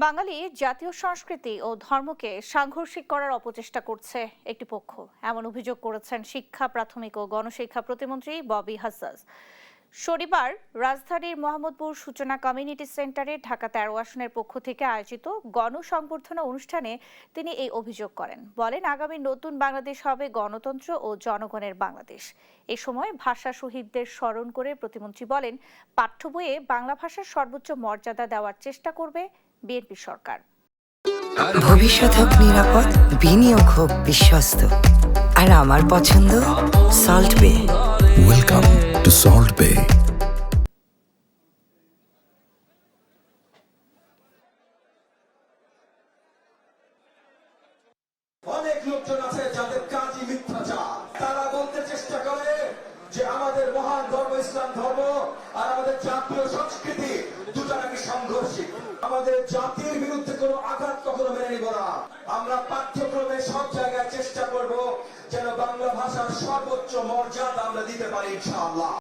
বাঙালি জাতীয় সংস্কৃতি ও ধর্মকে সাংঘর্ষিক করার অপচেষ্টা করছে একটি পক্ষ, এমন অভিযোগ করেছেন শিক্ষা, প্রাথমিক ও গণশিক্ষা প্রতিমন্ত্রী ববি হাজ্জাজ। শনিবার রাজধানীর মোহাম্মদপুর সূচনা কমিউনিটি সেন্টারে ঢাকা ১৩ আসনের পক্ষ থেকে আয়োজিত গণসংবর্ধনা অনুষ্ঠানে তিনি এই অভিযোগ করেন। বলেন, আগামী নতুন বাংলাদেশ হবে গণতন্ত্র ও জনগণের বাংলাদেশ। এ সময় ভাষা শহীদদের স্মরণ করে প্রতিমন্ত্রী বলেন, পাঠ্য বইয়ে বাংলা ভাষার সর্বোচ্চ মর্যাদা দেওয়ার চেষ্টা করবে বিএনপি সরকার। ভবিষ্যৎ হোক নিরাপদ, বিনিয়োগ হোক বিশ্বস্ত, আর আমার পছন্দ সল্ট বে। ওয়েলকাম টু সল্ট বে। অনেক লোকজন আছে যাদের কাজই মিথ্যাচার। তারা বলতে চেষ্টা করে যে আমাদের মহান ধর্ম ইসলাম ধর্ম আর আমাদের জাতীয় সংস্কৃতি দুটো নাকি সাংঘর্ষিক। আমাদের জাতির বিরুদ্ধে কোনো আঘাত কখনো মেনে নিব না। আমরা পাঠ্যক্রমে সব জায়গায় চেষ্টা করব যেন বাংলা ভাষার সর্বোচ্চ মর্যাদা আমরা দিতে পারি ইনশাআল্লাহ।